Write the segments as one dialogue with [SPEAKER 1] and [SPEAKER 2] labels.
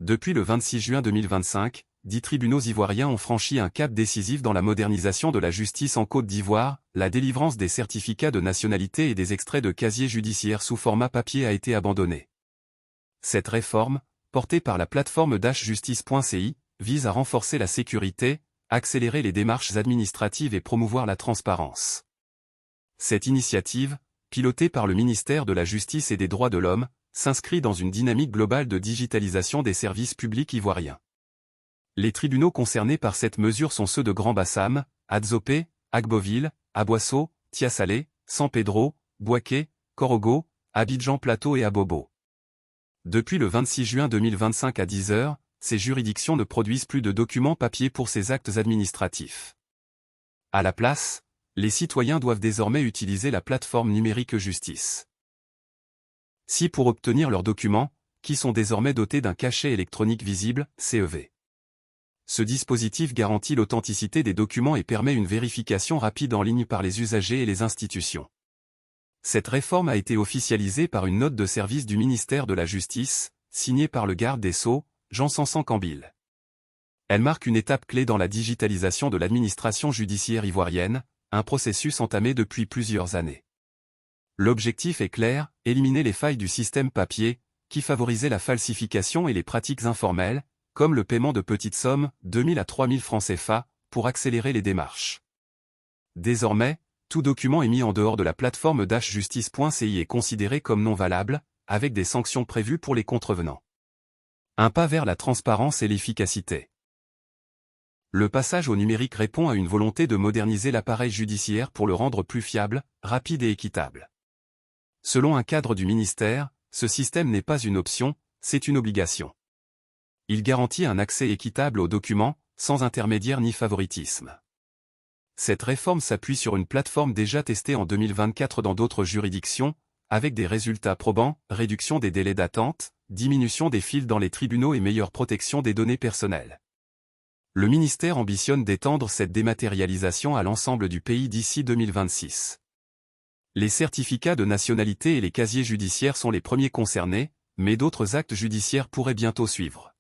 [SPEAKER 1] Depuis le 26 juin 2025, 10 tribunaux ivoiriens ont franchi un cap décisif dans la modernisation de la justice en Côte d'Ivoire. La délivrance des certificats de nationalité et des extraits de casier judiciaire sous format papier a été abandonnée. Cette réforme, portée par la plateforme dashjustice.ci, vise à renforcer la sécurité, accélérer les démarches administratives et promouvoir la transparence. Cette initiative, pilotée par le ministère de la Justice et des Droits de l'Homme, s'inscrit dans une dynamique globale de digitalisation des services publics ivoiriens. Les tribunaux concernés par cette mesure sont ceux de Grand-Bassam, Adzopé, Agboville, Aboissau, Tiasalé, San Pedro, Bouaké, Korogo, Abidjan-Plateau et Abobo. Depuis le 26 juin 2025 à 10 h, ces juridictions ne produisent plus de documents papier pour ces actes administratifs. À la place, les citoyens doivent désormais utiliser la plateforme numérique Justice. Si pour obtenir leurs documents, qui sont désormais dotés d'un cachet électronique visible, CEV. Ce dispositif garantit l'authenticité des documents et permet une vérification rapide en ligne par les usagers et les institutions. Cette réforme a été officialisée par une note de service du ministère de la Justice, signée par le garde des Sceaux, Jean Sanson-Cambil. Elle marque une étape clé dans la digitalisation de l'administration judiciaire ivoirienne, un processus entamé depuis plusieurs années. L'objectif est clair, éliminer les failles du système papier, qui favorisait la falsification et les pratiques informelles, comme le paiement de petites sommes, 2 000 à 3 000 francs CFA, pour accélérer les démarches. Désormais, tout document émis en dehors de la plateforme dashjustice.ci est considéré comme non valable, avec des sanctions prévues pour les contrevenants. Un pas vers la transparence et l'efficacité. Le passage au numérique répond à une volonté de moderniser l'appareil judiciaire pour le rendre plus fiable, rapide et équitable. Selon un cadre du ministère, ce système n'est pas une option, c'est une obligation. Il garantit un accès équitable aux documents, sans intermédiaire ni favoritisme. Cette réforme s'appuie sur une plateforme déjà testée en 2024 dans d'autres juridictions, avec des résultats probants, réduction des délais d'attente, diminution des files dans les tribunaux et meilleure protection des données personnelles. Le ministère ambitionne d'étendre cette dématérialisation à l'ensemble du pays d'ici 2026. Les certificats de nationalité et les casiers judiciaires sont les premiers concernés, mais d'autres actes judiciaires pourraient bientôt suivre.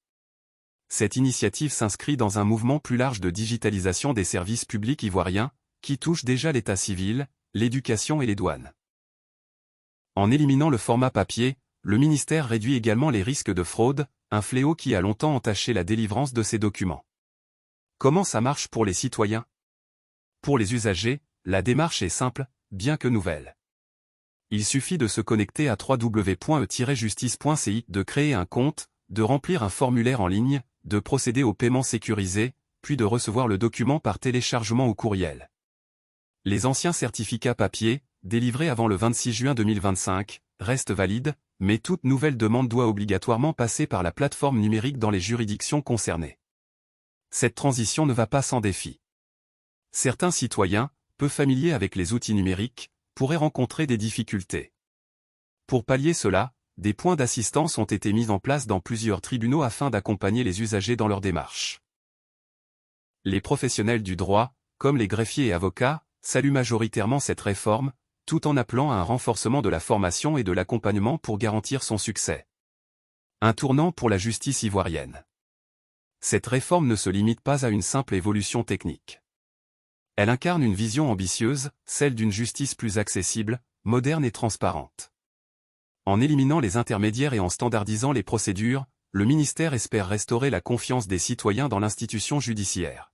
[SPEAKER 1] Cette initiative s'inscrit dans un mouvement plus large de digitalisation des services publics ivoiriens, qui touche déjà l'état civil, l'éducation et les douanes. En éliminant le format papier, le ministère réduit également les risques de fraude, un fléau qui a longtemps entaché la délivrance de ces documents. Comment ça marche pour les citoyens? Pour les usagers, la démarche est simple, bien que nouvelle. Il suffit de se connecter à www.e-justice.ci, de créer un compte, de remplir un formulaire en ligne, de procéder au paiement sécurisé, puis de recevoir le document par téléchargement ou courriel. Les anciens certificats papier, délivrés avant le 26 juin 2025, restent valides, mais toute nouvelle demande doit obligatoirement passer par la plateforme numérique dans les juridictions concernées. Cette transition ne va pas sans défi. Certains citoyens, peu familiers avec les outils numériques, pourraient rencontrer des difficultés. Pour pallier cela, des points d'assistance ont été mis en place dans plusieurs tribunaux afin d'accompagner les usagers dans leur démarche. Les professionnels du droit, comme les greffiers et avocats, saluent majoritairement cette réforme, tout en appelant à un renforcement de la formation et de l'accompagnement pour garantir son succès. Un tournant pour la justice ivoirienne. Cette réforme ne se limite pas à une simple évolution technique. Elle incarne une vision ambitieuse, celle d'une justice plus accessible, moderne et transparente. En éliminant les intermédiaires et en standardisant les procédures, le ministère espère restaurer la confiance des citoyens dans l'institution judiciaire.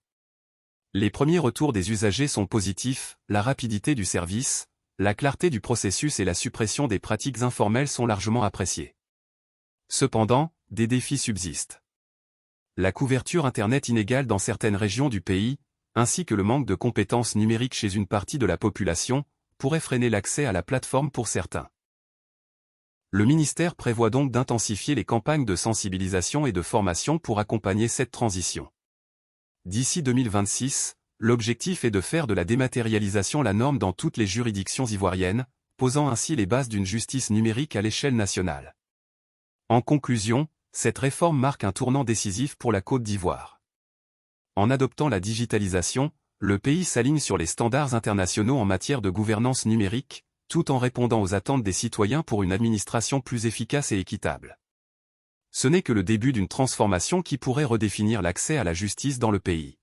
[SPEAKER 1] Les premiers retours des usagers sont positifs, la rapidité du service, la clarté du processus et la suppression des pratiques informelles sont largement appréciés. Cependant, des défis subsistent. La couverture Internet inégale dans certaines régions du pays, ainsi que le manque de compétences numériques chez une partie de la population, pourrait freiner l'accès à la plateforme pour certains. Le ministère prévoit donc d'intensifier les campagnes de sensibilisation et de formation pour accompagner cette transition. D'ici 2026, l'objectif est de faire de la dématérialisation la norme dans toutes les juridictions ivoiriennes, posant ainsi les bases d'une justice numérique à l'échelle nationale. En conclusion, cette réforme marque un tournant décisif pour la Côte d'Ivoire. En adoptant la digitalisation, le pays s'aligne sur les standards internationaux en matière de gouvernance numérique, tout en répondant aux attentes des citoyens pour une administration plus efficace et équitable. ce n'est que le début d'une transformation qui pourrait redéfinir l'accès à la justice dans le pays.